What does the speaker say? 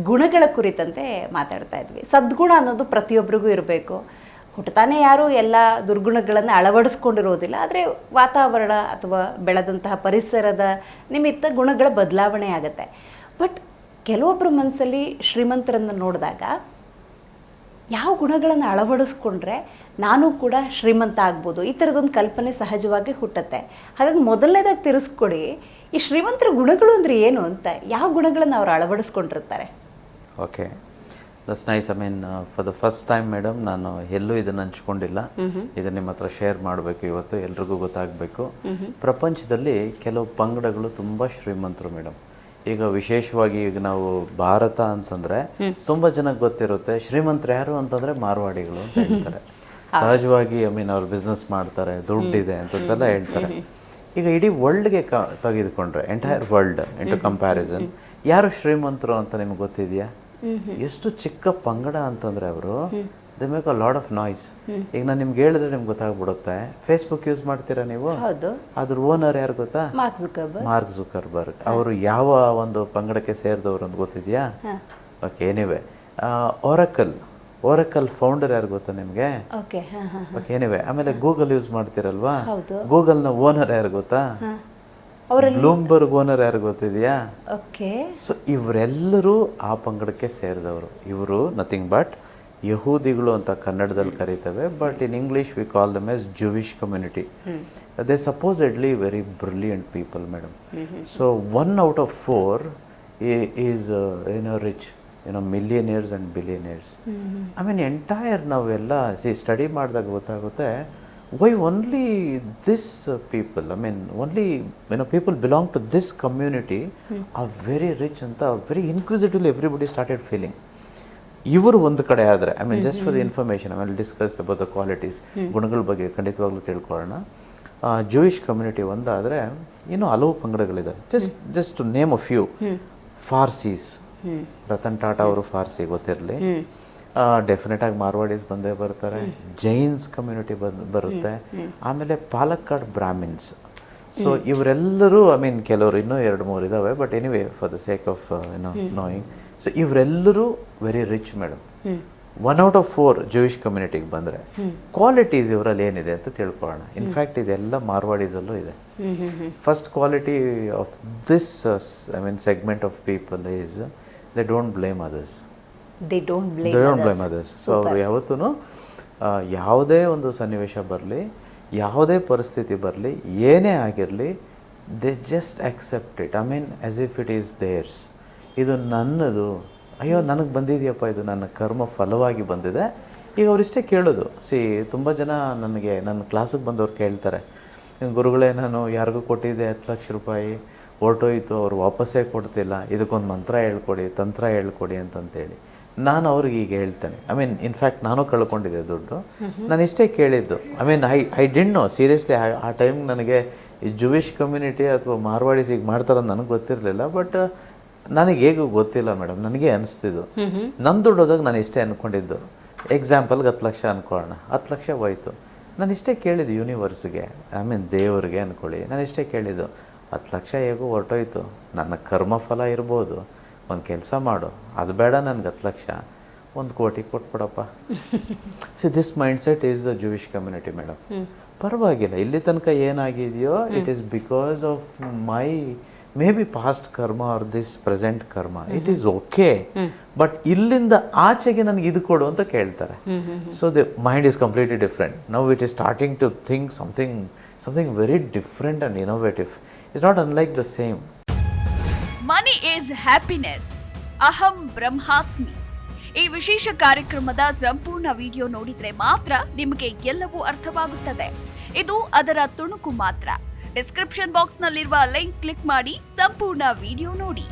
ಗುಣಗಳ ಕುರಿತಂತೆ ಮಾತಾಡ್ತಾ ಇದ್ವಿ. ಸದ್ಗುಣ ಅನ್ನೋದು ಪ್ರತಿಯೊಬ್ಬರಿಗೂ ಇರಬೇಕು. ಹುಟ್ಟುತ್ತಾನೆ ಯಾರೂ ಎಲ್ಲ ದುರ್ಗುಣಗಳನ್ನು ಅಳವಡಿಸ್ಕೊಂಡಿರೋದಿಲ್ಲ. ಆದರೆ ವಾತಾವರಣ ಅಥವಾ ಬೆಳೆದಂತಹ ಪರಿಸರದ ನಿಮಿತ್ತ ಗುಣಗಳ ಬದಲಾವಣೆ ಆಗುತ್ತೆ. ಬಟ್ ಕೆಲವೊಬ್ಬರ ಮನಸ್ಸಲ್ಲಿ ಶ್ರೀಮಂತರನ್ನು ನೋಡಿದಾಗ ಯಾವ ಗುಣಗಳನ್ನು ಅಳವಡಿಸ್ಕೊಂಡ್ರೆ ನಾನು ಕೂಡ ಶ್ರೀಮಂತ ಆಗ್ಬೋದು, ಈ ಥರದೊಂದು ಕಲ್ಪನೆ ಸಹಜವಾಗಿ ಹುಟ್ಟುತ್ತೆ. ಹಾಗಾಗಿ ಮೊದಲನೇದಾಗಿ ತಿರ್ಸ್ಕೊಡಿ, ಈ ಶ್ರೀಮಂತರ ಗುಣಗಳು ಅಂದರೆ ಏನು ಅಂತ, ಯಾವ ಗುಣಗಳನ್ನು ಅವ್ರು ಅಳವಡಿಸ್ಕೊಂಡಿರ್ತಾರೆ? Okay, that's nice. I mean for the first time madam ನಾನು ಎಲ್ಲೂ ಇದನ್ನು ಹಂಚ್ಕೊಂಡಿಲ್ಲ. ಇದನ್ನು ನಿಮ್ಮ ಹತ್ರ ಶೇರ್ ಮಾಡಬೇಕು ಇವತ್ತು, ಎಲ್ರಿಗೂ ಗೊತ್ತಾಗಬೇಕು. ಪ್ರಪಂಚದಲ್ಲಿ ಕೆಲವು ಪಂಗಡಗಳು ತುಂಬ ಶ್ರೀಮಂತರು ಮೇಡಮ್. ಈಗ ವಿಶೇಷವಾಗಿ ಈಗ ನಾವು ಭಾರತ ಅಂತಂದರೆ ತುಂಬ ಜನಕ್ಕೆ ಗೊತ್ತಿರುತ್ತೆ, ಶ್ರೀಮಂತರು ಯಾರು ಅಂತಂದರೆ ಮಾರ್ವಾಡಿಗಳು ಅಂತ ಹೇಳ್ತಾರೆ. ಸಹಜವಾಗಿ ಐ ಮೀನ್ ಅವ್ರು ಬಿಸ್ನೆಸ್ ಮಾಡ್ತಾರೆ, ದುಡ್ಡಿದೆ ಅಂತೆಲ್ಲ ಹೇಳ್ತಾರೆ. ಈಗ ಇಡೀ ವರ್ಲ್ಡ್ಗೆ ತೆಗೆದುಕೊಂಡ್ರೆ ಎಂಟೈರ್ ವರ್ಲ್ಡ್ ಇಂಟು ಕಂಪ್ಯಾರಿಸನ್ ಯಾರು ಶ್ರೀಮಂತರು ಅಂತ ನಿಮ್ಗೆ ಗೊತ್ತಿದೆಯಾ? ಎಷ್ಟು ಚಿಕ್ಕ ಪಂಗಡ ಅಂತಂದರೆ ಅವರು they make a lot of noise. ಈಗ ನಾನು ನಿಮ್ಗೆ ಹೇಳಿದ್ರೆ ನಿಮ್ಗೆ ಗೊತ್ತಾಗ್ಬಿಡುತ್ತೆ. ಫೇಸ್ಬುಕ್ ಯೂಸ್ ಮಾಡ್ತೀರಾ ನೀವು? ಅದ್ರ ಓನರ್ ಯಾರು ಗೊತ್ತಾ? Mark Zuckerberg. ಅವರು ಯಾವ ಒಂದು ಪಂಗಡಕ್ಕೆ ಸೇರಿದವರು ಅಂತ ಗೊತ್ತಿದೆಯಾ? ಓಕೆ, ಎನಿವೆ ಓರಕಲ್ ಫೌಂಡರ್ ಯಾರು ಗೊತ್ತಾ ನಿಮಗೆ? Okay, anyway. ಆಮೇಲೆ ಗೂಗಲ್ ಯೂಸ್ ಮಾಡ್ತೀರಲ್ವಾ, ಗೂಗಲ್ನ ಓನರ್ ಯಾರು ಗೊತ್ತಾ? ಬ್ಲೂಮ್ಬರ್ಗ್ ಓನರ್ ಯಾರು ಗೊತ್ತಿದೆಯಾ? ಓಕೆ. ಸೊ ಇವರೆಲ್ಲರೂ ಆ ಪಂಗಡಕ್ಕೆ ಸೇರಿದವರು. ಇವರು ನಥಿಂಗ್ ಬಟ್ ಯಹೂದಿಗಳು ಅಂತ ಕನ್ನಡದಲ್ಲಿ ಕರೀತೇವೆ, but in English we call them as Jewish community. They supposedly very brilliant people madam. So 1 out of 4 is rich, millionaires and billionaires. I mean entire ನಾವೆಲ್ಲ ಸ್ಟಡಿ ಮಾಡಿದಾಗ ಗೊತ್ತಾಗುತ್ತೆ, why only this people, I mean only people belong to this community are very rich anta very inquisitively everybody started feeling. ಇವರು ಒಂದು ಕಡೆ ಆದರೆ I mean just for the information, ಆಮೇಲೆ discuss about the qualities, ಗುಣಗಳ ಬಗ್ಗೆ ಖಂಡಿತವಾಗ್ಲೂ ತಿಳ್ಕೊಳ್ಳೋಣ. Jewish community ಒಂದಾದರೆ ಇನ್ನೂ ಹಲವು ಪಂಗಡಗಳಿದ್ದಾವೆ. Just to name a few. Parsis, Ratan Tata ಅವರು ಫಾರ್ಸಿ ಗೊತ್ತಿರಲಿ. ಡೆಫಿನೆಟಾಗಿ ಮಾರ್ವಾಡೀಸ್ ಬಂದೇ ಬರ್ತಾರೆ. ಜೈನ್ಸ್ ಕಮ್ಯುನಿಟಿ ಬರುತ್ತೆ. ಆಮೇಲೆ ಪಾಲಕ್ಕಾಡ್ ಬ್ರಾಹ್ಮಿನ್ಸ್. ಸೊ ಇವರೆಲ್ಲರೂ ಐ ಮೀನ್ ಕೆಲವರು ಇನ್ನೂ 2-3 ಇದ್ದಾವೆ, but anyway for the sake of knowing. So ಇವರೆಲ್ಲರೂ very rich madam. 1 out of 4 Jewish ಕಮ್ಯುನಿಟಿಗೆ ಬಂದರೆ ಕ್ವಾಲಿಟೀಸ್ ಇವರಲ್ಲಿ ಏನಿದೆ ಅಂತ ತಿಳ್ಕೊಳ್ಳೋಣ. ಇನ್ಫ್ಯಾಕ್ಟ್ ಇದೆಲ್ಲ ಮಾರ್ವಾಡೀಸಲ್ಲೂ ಇದೆ. First quality of this I mean segment of people is they don't blame others. They don't blame others. So ಅವರು ಯಾವತ್ತೂ ಯಾವುದೇ ಒಂದು ಸನ್ನಿವೇಶ ಬರಲಿ, ಯಾವುದೇ ಪರಿಸ್ಥಿತಿ ಬರಲಿ, ಏನೇ ಆಗಿರಲಿ, they just accept it. I mean as if it is theirs. ಇದು ನನ್ನದು, ಅಯ್ಯೋ ನನಗೆ ಬಂದಿದೆಯಪ್ಪ, ಇದು ನನ್ನ ಕರ್ಮ ಫಲವಾಗಿ ಬಂದಿದೆ. ಈಗ ಅವರಿಷ್ಟೇ ಕೇಳೋದು. ತುಂಬ ಜನ ನನಗೆ ನನ್ನ ಕ್ಲಾಸಿಗೆ ಬಂದವ್ರು ಕೇಳ್ತಾರೆ, ಗುರುಗಳೇ ನಾನು ಯಾರಿಗೂ ಕೊಟ್ಟಿದ್ದೆ 10 ಲಕ್ಷ ರೂಪಾಯಿ, ಹೊರಟೋಯ್ತು, ಅವ್ರು ವಾಪಸ್ಸೇ ಕೊಡ್ತಿಲ್ಲ, ಇದಕ್ಕೊಂದು ಮಂತ್ರ ಹೇಳ್ಕೊಡಿ, ತಂತ್ರ ಹೇಳ್ಕೊಡಿ ಅಂತಂತೇಳಿ. ನಾನು ಅವ್ರಿಗೆ ಈಗ ಹೇಳ್ತೇನೆ. ಐ ಮೀನ್ ಇನ್ಫ್ಯಾಕ್ಟ್ ನಾನು ಕಳ್ಕೊಂಡಿದ್ದೆ ದುಡ್ಡು. ನಾನು ಇಷ್ಟೇ ಕೇಳಿದ್ದು. I mean I didn't know seriously. ಆ ಟೈಮ್ ನನಗೆ ಈ ಜೂವಿಷ್ ಕಮ್ಯುನಿಟಿ ಅಥವಾ ಮಾರ್ವಾಡೀಸ್ ಈಗ ಮಾಡ್ತಾರಂತ ನನಗೆ ಗೊತ್ತಿರಲಿಲ್ಲ. ಬಟ್ ನನಗೆ ಹೇಗೂ ಗೊತ್ತಿಲ್ಲ ಮೇಡಮ್, ನನಗೆ ಅನಿಸ್ತಿದ್ದು. ನನ್ನ ದುಡ್ಡು ಹೋದಾಗ ನಾನು ಇಷ್ಟೇ ಅಂದ್ಕೊಂಡಿದ್ದು. ಎಕ್ಸಾಂಪಲ್ಗೆ 10 ಲಕ್ಷ ಅಂದ್ಕೊಳ್ಳೋಣ, 10 ಲಕ್ಷ ಹೋಯ್ತು. ನಾನು ಇಷ್ಟೇ ಕೇಳಿದ್ದು ಯೂನಿವರ್ಸ್ಗೆ, ಐ ಮೀನ್ ದೇವ್ರಿಗೆ ಅಂದ್ಕೊಳ್ಳಿ. ನಾನು ಇಷ್ಟೇ ಕೇಳಿದ್ದು, 10 ಲಕ್ಷ ಹೇಗೂ ಹೊರಟೋಯ್ತು, ನನ್ನ ಕರ್ಮಫಲ ಇರ್ಬೋದು, ಒಂದು ಕೆಲಸ ಮಾಡು, ಅದು ಬೇಡ ನನಗೆ 10 ಲಕ್ಷ, 1 ಕೋಟಿ ಕೊಟ್ಬಿಡಪ್ಪ. This mind set is a Jewish community madam. ಪರವಾಗಿಲ್ಲ, ಇಲ್ಲಿ ತನಕ ಏನಾಗಿದೆಯೋ it is because of my maybe past karma or this present karma, it is okay. But ಇಲ್ಲಿಂದ ಆಚೆಗೆ ನನಗೆ ಇದು ಕೊಡು ಅಂತ ಕೇಳ್ತಾರೆ. So the mind is completely different. Now it is starting to think something very different and innovative. It's not unlike the same. Money is happiness. Aham Brahmasmi. ಈ ವಿಶೇಷ ಕಾರ್ಯಕ್ರಮದ ಸಂಪೂರ್ಣ ವಿಡಿಯೋ ನೋಡಿದ್ರೆ ಮಾತ್ರ ನಿಮಗೆ ಎಲ್ಲವೂ ಅರ್ಥವಾಗುತ್ತದೆ. ಇದು ಅದರ ತುಣುಕು ಮಾತ್ರ. ಡಿಸ್ಕ್ರಿಪ್ಷನ್ ಬಾಕ್ಸ್ ನಲ್ಲಿರುವ ಲಿಂಕ್ ಕ್ಲಿಕ್ ಮಾಡಿ ಸಂಪೂರ್ಣ ವಿಡಿಯೋ ನೋಡಿ.